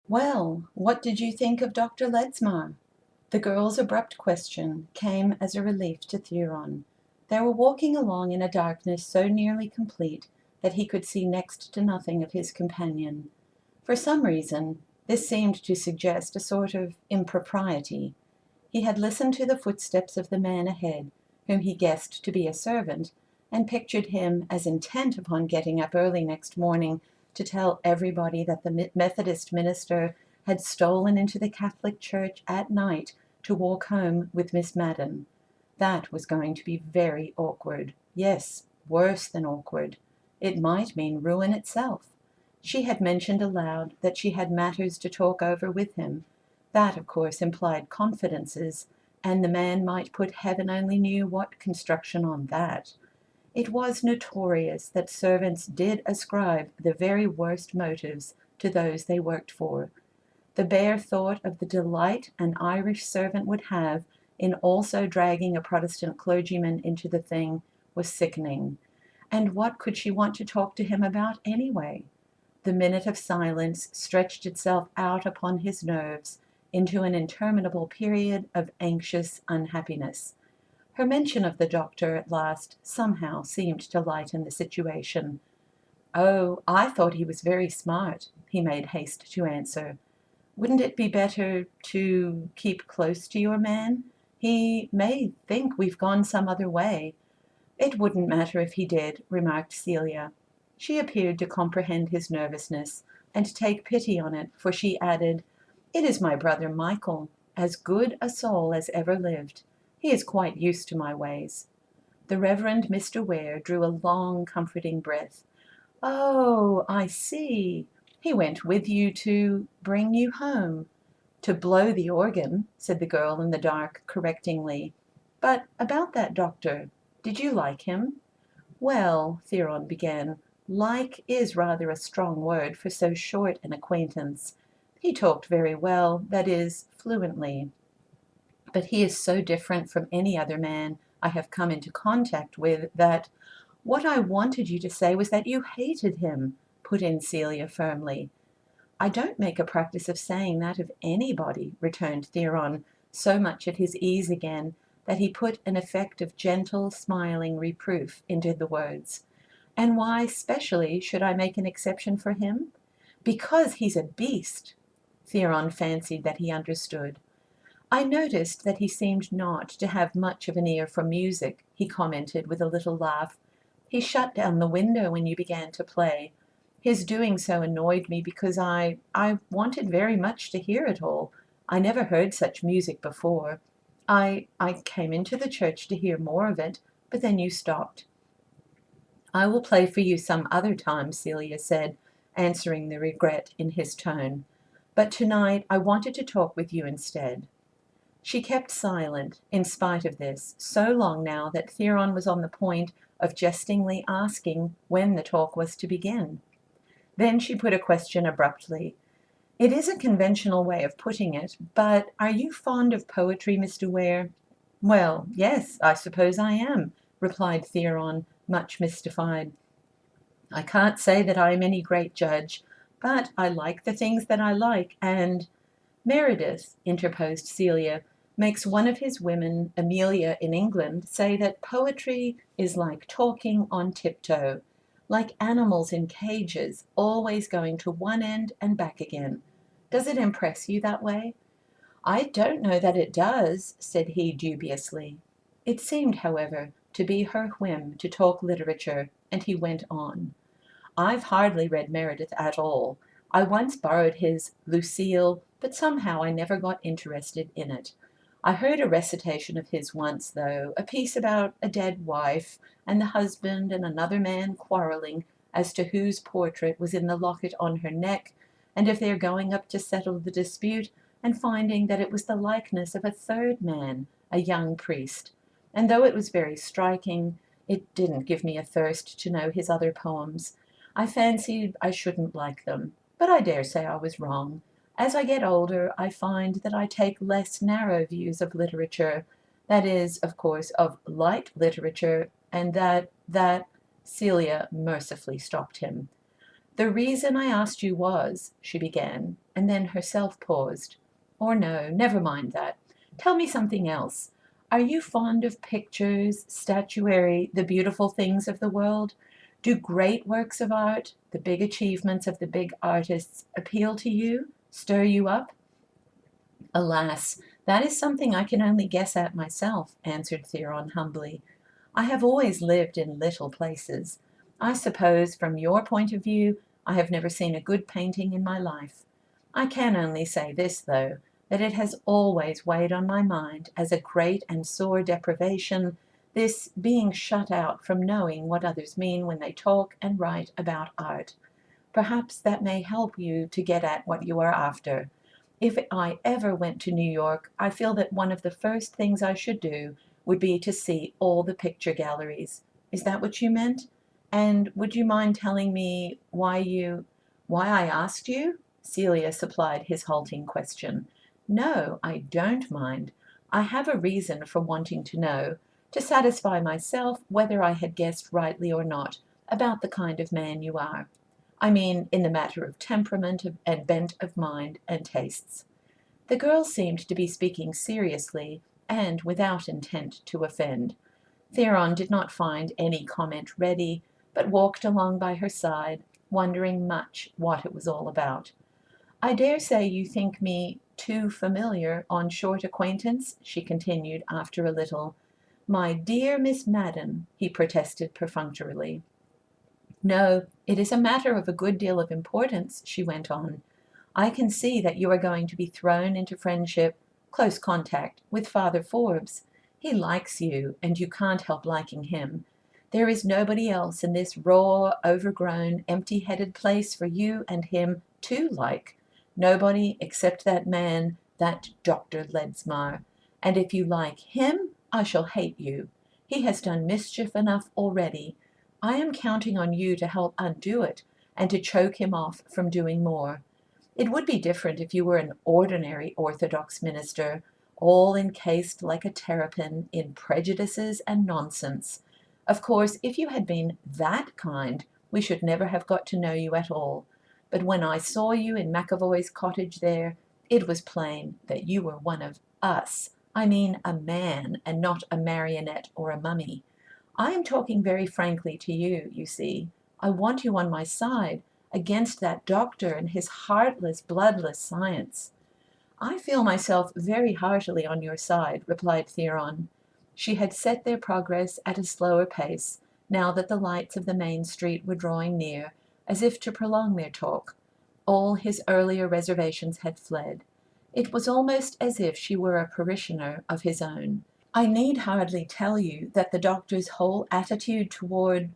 Well, what did you think of Dr. Ledsmar? The girl's abrupt question came as a relief to Theron. They were walking along in a darkness so nearly complete that he could see next to nothing of his companion. For some reason, this seemed to suggest a sort of impropriety. He had listened to the footsteps of the man ahead, whom he guessed to be a servant, and pictured him as intent upon getting up early next morning to tell everybody that the Methodist minister had stolen into the Catholic Church at night to walk home with Miss Madden. That was going to be very awkward. Yes, worse than awkward. It might mean ruin itself. She had mentioned aloud that she had matters to talk over with him. That, of course, implied confidences, and the man might put heaven only knew what construction on that. It was notorious that servants did ascribe the very worst motives to those they worked for. The bare thought of the delight an Irish servant would have in also dragging a Protestant clergyman into the thing was sickening. And what could she want to talk to him about anyway? The minute of silence stretched itself out upon his nerves into an interminable period of anxious unhappiness. Her mention of the doctor at last somehow seemed to lighten the situation. "Oh, I thought he was very smart," he made haste to answer. "Wouldn't it be better to keep close to your man? He may think we've gone some other way." "It wouldn't matter if he did," remarked Celia. She appeared to comprehend his nervousness and take pity on it, for she added, "It is my brother Michael, as good a soul as ever lived. He is quite used to my ways." The Reverend Mr. Ware drew a long, comforting breath. "Oh, I see. He went with you to bring you home." "To blow the organ," said the girl in the dark, correctingly. "But about that doctor. Did you like him?" "Well," Theron began, "like is rather a strong word for so short an acquaintance. He talked very well, that is, fluently. But he is so different from any other man I have come into contact with that—" "What I wanted you to say was that you hated him," put in Celia firmly. "I don't make a practice of saying that of anybody," returned Theron, so much at his ease again that he put an effect of gentle, smiling reproof into the words. "And why specially should I make an exception for him?" "Because he's a beast." Theron fancied that he understood. "I noticed that he seemed not to have much of an ear for music," he commented with a little laugh. "He shut down the window when you began to play. His doing so annoyed me because I wanted very much to hear it all. I never heard such music before. I came into the church to hear more of it, but then you stopped." "I will play for you some other time," Celia said, answering the regret in his tone. "But tonight I wanted to talk with you instead." She kept silent, in spite of this, so long now that Theron was on the point of jestingly asking when the talk was to begin. Then she put a question abruptly. "It is a conventional way of putting it, but are you fond of poetry, Mr. Ware?" "Well, yes, I suppose I am," replied Theron, much mystified. "I can't say that I am any great judge, but I like the things that I like, and—" "Meredith," interposed Celia, "makes one of his women, Amelia in England, say that poetry is like talking on tiptoe, like animals in cages, always going to one end and back again. Does it impress you that way?" "I don't know that it does," said he dubiously. It seemed, however, to be her whim to talk literature, and he went on. "I've hardly read Meredith at all. I once borrowed his Lucille, but somehow I never got interested in it. I heard a recitation of his once, though, a piece about a dead wife, and the husband and another man quarreling as to whose portrait was in the locket on her neck, and if they're going up to settle the dispute, and finding that it was the likeness of a third man, a young priest. And though it was very striking, it didn't give me a thirst to know his other poems. I fancied I shouldn't like them, but I dare say I was wrong. As I get older, I find that I take less narrow views of literature, that is, of course, of light literature, and that—" Celia mercifully stopped him. The reason I asked you was, she began, and then herself paused. Or no, never mind that. Tell me something else. Are you fond of pictures, statuary, the beautiful things of the world? Do great works of art, the big achievements of the big artists, appeal to you, stir you up? Alas, that is something I can only guess at myself, answered Theron humbly. I have always lived in little places. I suppose, from your point of view, I have never seen a good painting in my life. I can only say this, though, that it has always weighed on my mind as a great and sore deprivation, this being shut out from knowing what others mean when they talk and write about art. Perhaps that may help you to get at what you are after. If I ever went to New York, I feel that one of the first things I should do would be to see all the picture galleries. Is that what you meant? And would you mind telling me why I asked you? Celia supplied his halting question. No, I don't mind. I have a reason for wanting to know, to satisfy myself whether I had guessed rightly or not about the kind of man you are. I mean, in the matter of temperament and bent of mind and tastes. The girl seemed to be speaking seriously and without intent to offend. Theron did not find any comment ready, but walked along by her side, wondering much what it was all about. I dare say you think me too familiar on short acquaintance, she continued after a little. My dear Miss Madden, he protested perfunctorily. No, it is a matter of a good deal of importance, she went on. I can see that you are going to be thrown into friendship, close contact, with Father Forbes. He likes you, and you can't help liking him. There is nobody else in this raw, overgrown, empty-headed place for you and him to like. Nobody except that man, that Dr. Ledsmar. And if you like him, I shall hate you. He has done mischief enough already. I am counting on you to help undo it, and to choke him off from doing more. It would be different if you were an ordinary Orthodox minister, all encased like a terrapin in prejudices and nonsense. Of course, if you had been that kind, we should never have got to know you at all. But when I saw you in McAvoy's cottage there, it was plain that you were one of us. I mean a man, and not a marionette or a mummy. I am talking very frankly to you, you see. I want you on my side, against that doctor and his heartless, bloodless science. I feel myself very heartily on your side, replied Theron. She had set their progress at a slower pace, now that the lights of the main street were drawing near, as if to prolong their talk. All his earlier reservations had fled. It was almost as if she were a parishioner of his own. I need hardly tell you that the doctor's whole attitude toward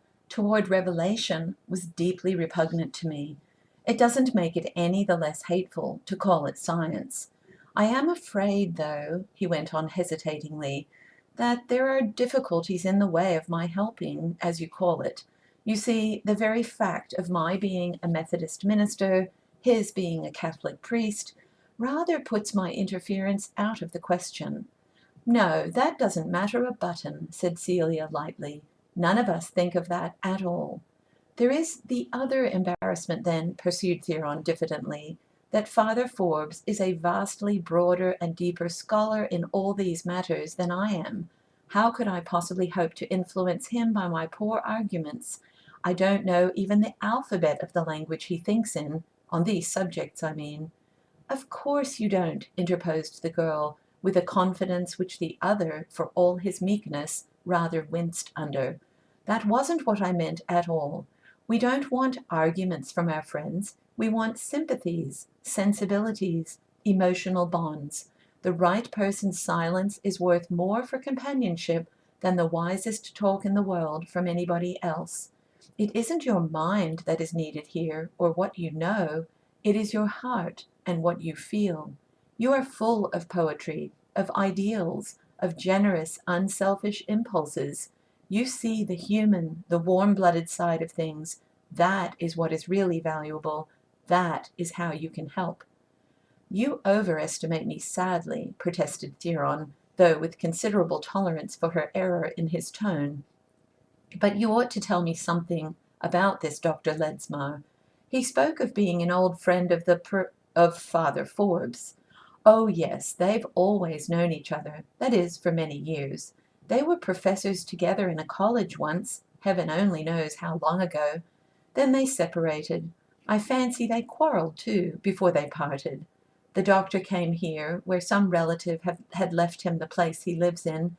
revelation was deeply repugnant to me. It doesn't make it any the less hateful to call it science. I am afraid, though, he went on hesitatingly, that there are difficulties in the way of my helping, as you call it. You see, the very fact of my being a Methodist minister, his being a Catholic priest, rather puts my interference out of the question. No, that doesn't matter a button, said Celia lightly. None of us think of that at all. There is the other embarrassment, then, pursued Theron diffidently, that Father Forbes is a vastly broader and deeper scholar in all these matters than I am. How could I possibly hope to influence him by my poor arguments? I don't know even the alphabet of the language he thinks in, on these subjects, I mean. Of course you don't, interposed the girl, with a confidence which the other, for all his meekness, rather winced under. That wasn't what I meant at all. We don't want arguments from our friends. We want sympathies, sensibilities, emotional bonds. The right person's silence is worth more for companionship than the wisest talk in the world from anybody else. It isn't your mind that is needed here, or what you know. It is your heart and what you feel. You are full of poetry, of ideals, of generous, unselfish impulses. You see the human, the warm-blooded side of things. That is what is really valuable. That is how you can help. You overestimate me sadly, protested Theron, though with considerable tolerance for her error in his tone. But you ought to tell me something about this Dr. Ledsmar. He spoke of being an old friend of Father Forbes. Oh, yes, they've always known each other, that is, for many years. They were professors together in a college once, heaven only knows how long ago. Then they separated. I fancy they quarrelled, too, before they parted. The doctor came here, where some relative had left him the place he lives in.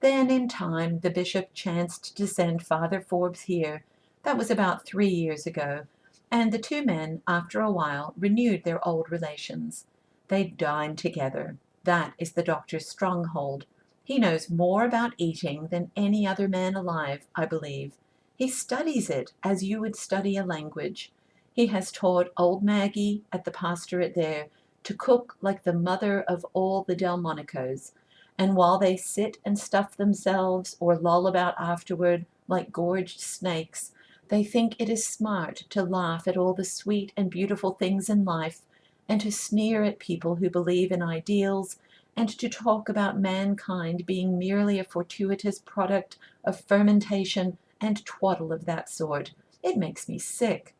Then, in time, the bishop chanced to send Father Forbes here. That was about 3 years ago, and the two men, after a while, renewed their old relations. They dine together. That is the doctor's stronghold. He knows more about eating than any other man alive, I believe. He studies it as you would study a language. He has taught old Maggie at the pastorate there to cook like the mother of all the Delmonicos, and while they sit and stuff themselves or loll about afterward like gorged snakes, they think it is smart to laugh at all the sweet and beautiful things in life, and to sneer at people who believe in ideals, and to talk about mankind being merely a fortuitous product of fermentation and twaddle of that sort. It makes me sick.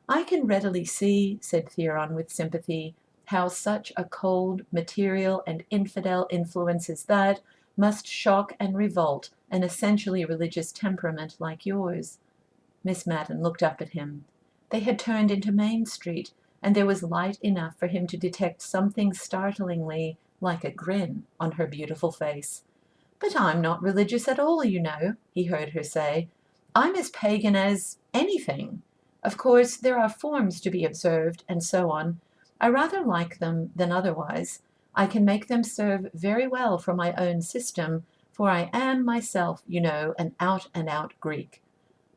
I can readily see, said Theron with sympathy, how such a cold, material, and infidel influence as that must shock and revolt an essentially religious temperament like yours. Miss Madden looked up at him. They had turned into Main Street, and there was light enough for him to detect something startlingly like a grin on her beautiful face. "But I'm not religious at all, you know," he heard her say. "I'm as pagan as anything. Of course, there are forms to be observed, and so on. I rather like them than otherwise. I can make them serve very well for my own system, for I am myself, you know, an out-and-out Greek."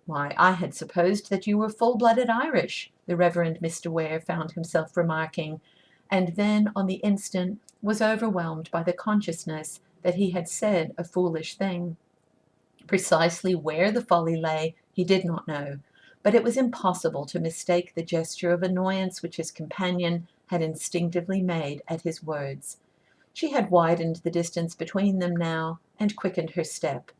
"Why, I had supposed that you were full-blooded Irish," the Reverend Mr. Ware found himself remarking, and then on the instant was overwhelmed by the consciousness that he had said a foolish thing. Precisely where the folly lay he did not know, but it was impossible to mistake the gesture of annoyance which his companion had instinctively made at his words. She had widened the distance between them now, and quickened her step.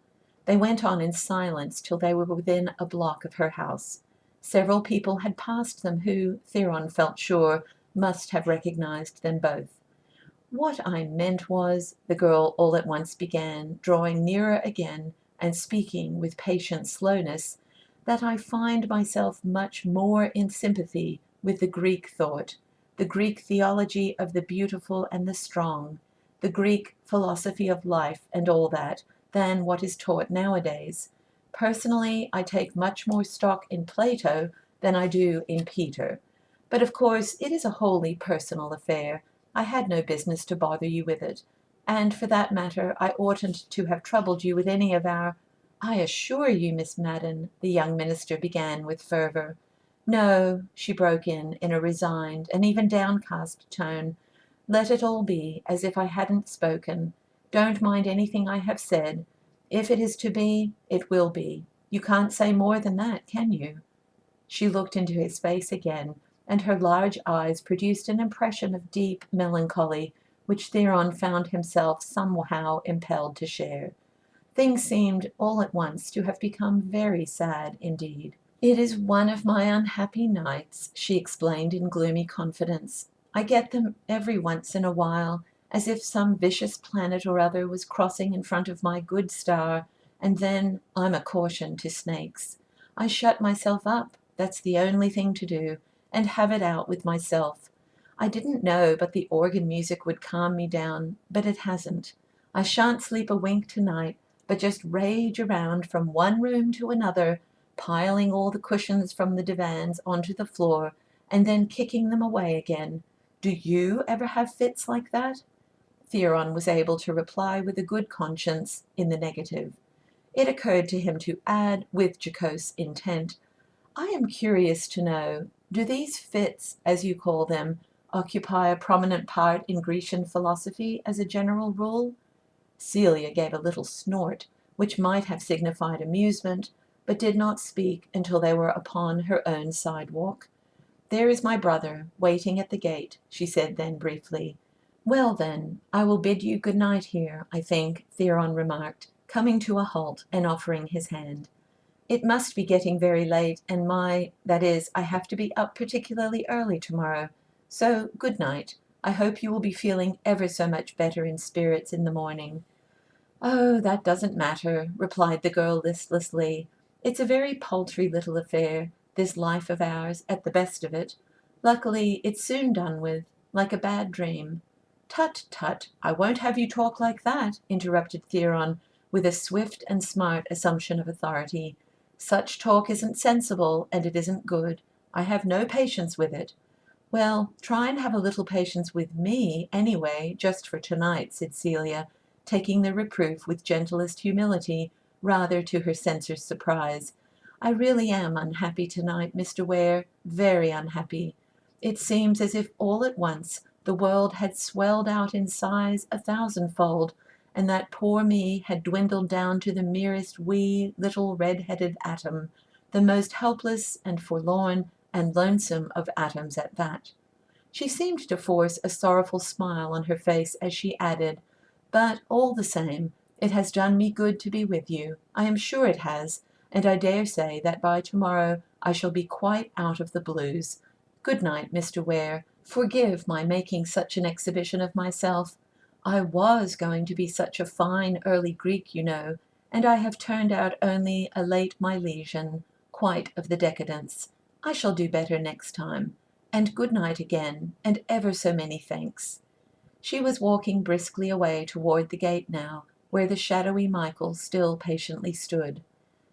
They went on in silence till they were within a block of her house. Several people had passed them who, Theron felt sure, must have recognized them both. "What I meant was," the girl all at once began, drawing nearer again, and speaking with patient slowness, "that I find myself much more in sympathy with the Greek thought, the Greek theology of the beautiful and the strong, the Greek philosophy of life and all that, than what is taught nowadays. Personally, I take much more stock in Plato than I do in Peter. But of course it is a wholly personal affair. I had no business to bother you with it. And for that matter, I oughtn't to have troubled you with any of our—" "I assure you, Miss Madden," the young minister began with fervor. "No," she broke in a resigned and even downcast tone. "Let it all be as if I hadn't spoken. Don't mind anything I have said. If it is to be, it will be. You can't say more than that, can you?" She looked into his face again, and her large eyes produced an impression of deep melancholy, which Theron found himself somehow impelled to share. Things seemed all at once to have become very sad indeed. "It is one of my unhappy nights," she explained in gloomy confidence. "I get them every once in a while, as if some vicious planet or other was crossing in front of my good star, and then I'm a caution to snakes. I shut myself up, that's the only thing to do, and have it out with myself. I didn't know but the organ music would calm me down, but it hasn't. I shan't sleep a wink tonight, but just rage around from one room to another, piling all the cushions from the divans onto the floor, and then kicking them away again. Do you ever have fits like that?" Theron was able to reply with a good conscience in the negative. It occurred to him to add, with jocose intent, "I am curious to know, do these fits, as you call them, occupy a prominent part in Grecian philosophy as a general rule?" Celia gave a little snort, which might have signified amusement, but did not speak until they were upon her own sidewalk. "There is my brother, waiting at the gate," she said then briefly. "Well, then, I will bid you good night here, I think," Theron remarked, coming to a halt and offering his hand. It must be getting very late, and that is, I have to be up particularly early tomorrow. So, good night. I hope you will be feeling ever so much better in spirits in the morning." "Oh, that doesn't matter," replied the girl listlessly. "It's a very paltry little affair, this life of ours, at the best of it. Luckily, it's soon done with, like a bad dream." "Tut, tut, I won't have you talk like that," interrupted Theron, with a swift and smart assumption of authority. "Such talk isn't sensible, and it isn't good. I have no patience with it." "Well, try and have a little patience with me, anyway, just for tonight," said Celia, taking the reproof with gentlest humility, rather to her censor's surprise. "I really am unhappy tonight, Mr. Ware, very unhappy. It seems as if all at once the world had swelled out in size 1,000-fold, and that poor me had dwindled down to the merest wee little red-headed atom, the most helpless and forlorn and lonesome of atoms at that." She seemed to force a sorrowful smile on her face as she added, "But all the same, it has done me good to be with you. I am sure it has, and I dare say that by tomorrow I shall be quite out of the blues. Good night, Mr. Ware. Forgive my making such an exhibition of myself. I was going to be such a fine early Greek, you know, and I have turned out only a late Milesian, quite of the decadence. I shall do better next time. And good night again, and ever so many thanks." She was walking briskly away toward the gate now, where the shadowy Michael still patiently stood.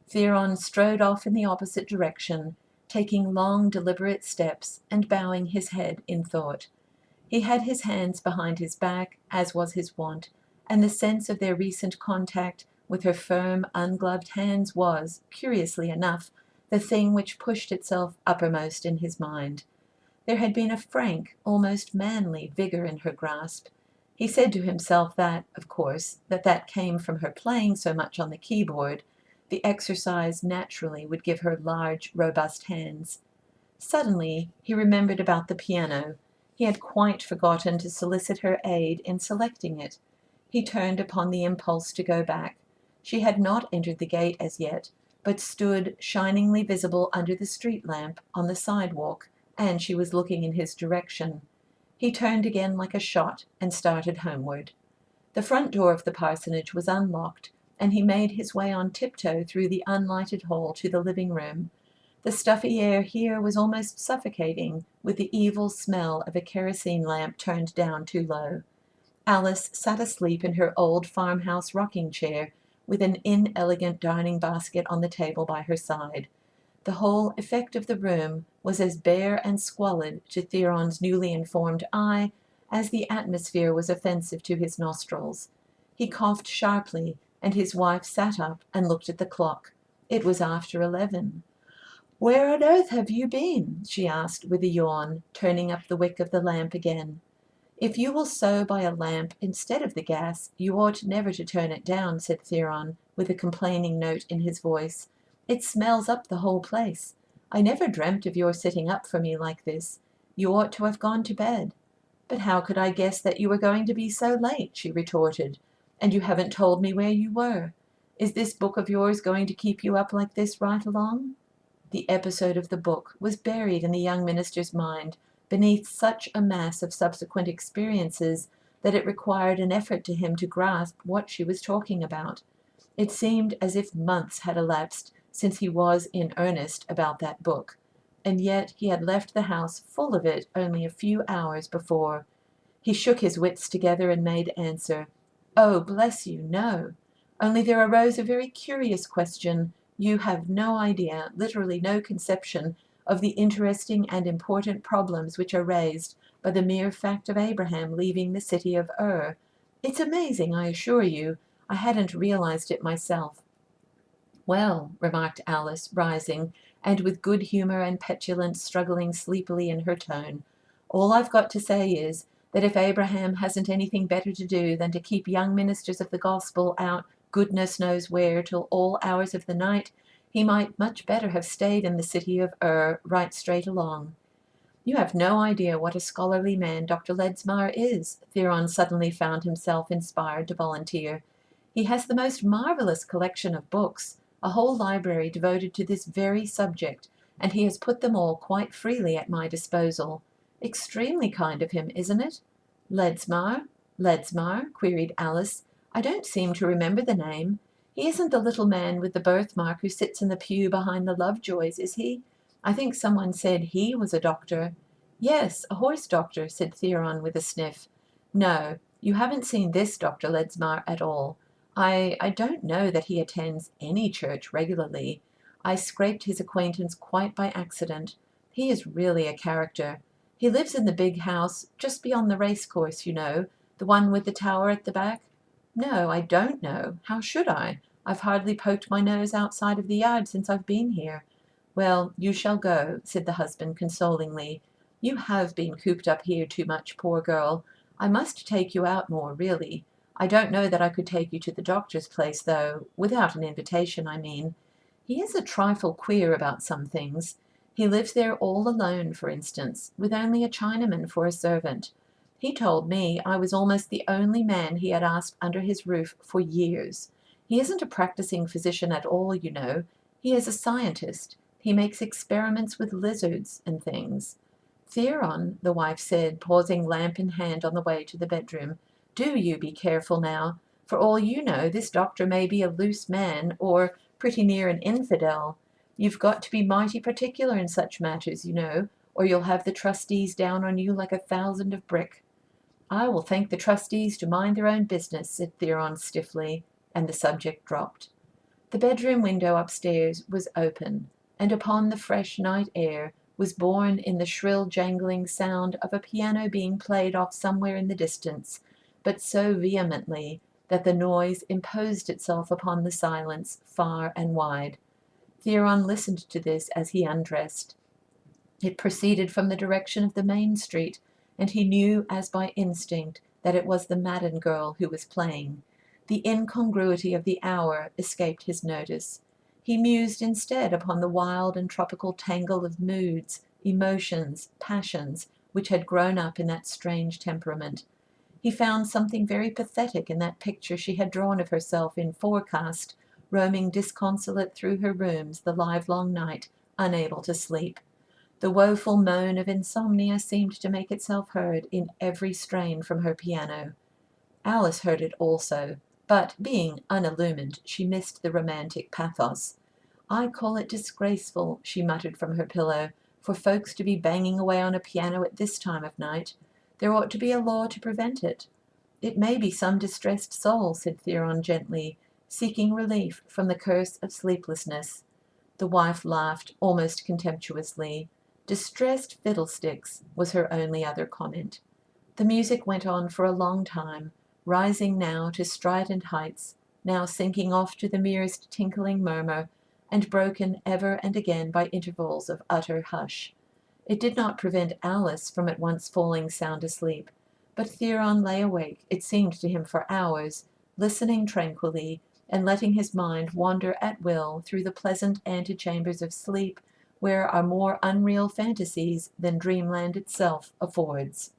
Theron strode off in the opposite direction, taking long deliberate steps and bowing his head in thought. He had his hands behind his back, as was his wont, and the sense of their recent contact with her firm, ungloved hands was, curiously enough, the thing which pushed itself uppermost in his mind. There had been a frank, almost manly vigor in her grasp. He said to himself that, of course, that came from her playing so much on the keyboard. The exercise naturally would give her large, robust hands. Suddenly he remembered about the piano. He had quite forgotten to solicit her aid in selecting it. He turned upon the impulse to go back. She had not entered the gate as yet, but stood shiningly visible under the street lamp on the sidewalk, and she was looking in his direction. He turned again like a shot and started homeward. The front door of the parsonage was unlocked, and he made his way on tiptoe through the unlighted hall to the living room. The stuffy air here was almost suffocating, with the evil smell of a kerosene lamp turned down too low. Alice sat asleep in her old farmhouse rocking-chair, with an inelegant darning basket on the table by her side. The whole effect of the room was as bare and squalid to Theron's newly informed eye as the atmosphere was offensive to his nostrils. He coughed sharply, and his wife sat up and looked at the clock. It was after 11. "Where on earth have you been?" she asked with a yawn, turning up the wick of the lamp again. "If you will sew by a lamp instead of the gas, you ought never to turn it down," said Theron, with a complaining note in his voice. "It smells up the whole place. I never dreamt of your sitting up for me like this. You ought to have gone to bed." "But how could I guess that you were going to be so late?" she retorted. "And you haven't told me where you were. Is this book of yours going to keep you up like this right along?" The episode of the book was buried in the young minister's mind beneath such a mass of subsequent experiences that it required an effort to him to grasp what she was talking about. It seemed as if months had elapsed since he was in earnest about that book, and yet he had left the house full of it only a few hours before. He shook his wits together and made answer, "Oh, bless you, no. Only there arose a very curious question. You have no idea, literally no conception, of the interesting and important problems which are raised by the mere fact of Abraham leaving the city of Ur. It's amazing, I assure you. I hadn't realized it myself." "Well," remarked Alice, rising, and with good humor and petulance struggling sleepily in her tone, "all I've got to say is, that if Abraham hasn't anything better to do than to keep young ministers of the gospel out goodness knows where till all hours of the night, he might much better have stayed in the city of Ur right straight along." "You have no idea what a scholarly man Dr. Ledsmar is," Theron suddenly found himself inspired to volunteer. "He has the most marvelous collection of books. a whole library devoted to this very subject, and he has put them all quite freely at my disposal. Extremely kind of him, isn't it?" "Ledsmar? Ledsmar?" queried Alice. "I don't seem to remember the name. He isn't the little man with the birthmark who sits in the pew behind the Lovejoys, is he? I think someone said he was a doctor." "Yes, a horse doctor," said Theron with a sniff. "No, you haven't seen this Dr. Ledsmar at all. I don't know that he attends any church regularly. I scraped his acquaintance quite by accident. He is really a character. He lives in the big house just beyond the race course, you know, the one with the tower at the back." "No, I don't know. How should I? I've hardly poked my nose outside of the yard since I've been here." "Well, you shall go," said the husband consolingly. "You have been cooped up here too much, poor girl. I must take you out more, really. I don't know that I could take you to the doctor's place, though, without an invitation, I mean. He is a trifle queer about some things. He lives there all alone, for instance, with only a Chinaman for a servant. He told me I was almost the only man he had asked under his roof for years. He isn't a practicing physician at all, you know. He is a scientist. He makes experiments with lizards and things." "Theron," the wife said, pausing lamp in hand on the way to the bedroom, "do you be careful now. For all you know, this doctor may be a loose man, or pretty near an infidel. You've got to be mighty particular in such matters, you know, or you'll have the trustees down on you like 1,000 of brick." "I will thank the trustees to mind their own business," said Theron stiffly, and the subject dropped. The bedroom window upstairs was open, and upon the fresh night air was borne in the shrill jangling sound of a piano being played off somewhere in the distance, but so vehemently that the noise imposed itself upon the silence far and wide. Theron listened to this as he undressed. It proceeded from the direction of the main street, and he knew as by instinct that it was the Madden girl who was playing. The incongruity of the hour escaped his notice. He mused instead upon the wild and tropical tangle of moods, emotions, passions, which had grown up in that strange temperament. He found something very pathetic in that picture she had drawn of herself in forecast, roaming disconsolate through her rooms the livelong night, unable to sleep. The woeful moan of insomnia seemed to make itself heard in every strain from her piano. Alice heard it also, but, being unillumined, she missed the romantic pathos. "I call it disgraceful," she muttered from her pillow, "for folks to be banging away on a piano at this time of night. There ought to be a law to prevent it." "It may be some distressed soul," said Theron gently, "seeking relief from the curse of sleeplessness." The wife laughed almost contemptuously. "Distressed fiddlesticks," was her only other comment. The music went on for a long time, rising now to strident heights, now sinking off to the merest tinkling murmur, and broken ever and again by intervals of utter hush. It did not prevent Alice from at once falling sound asleep, but Theron lay awake, it seemed to him for hours, listening tranquilly, and letting his mind wander at will through the pleasant antechambers of sleep, where are more unreal fantasies than dreamland itself affords.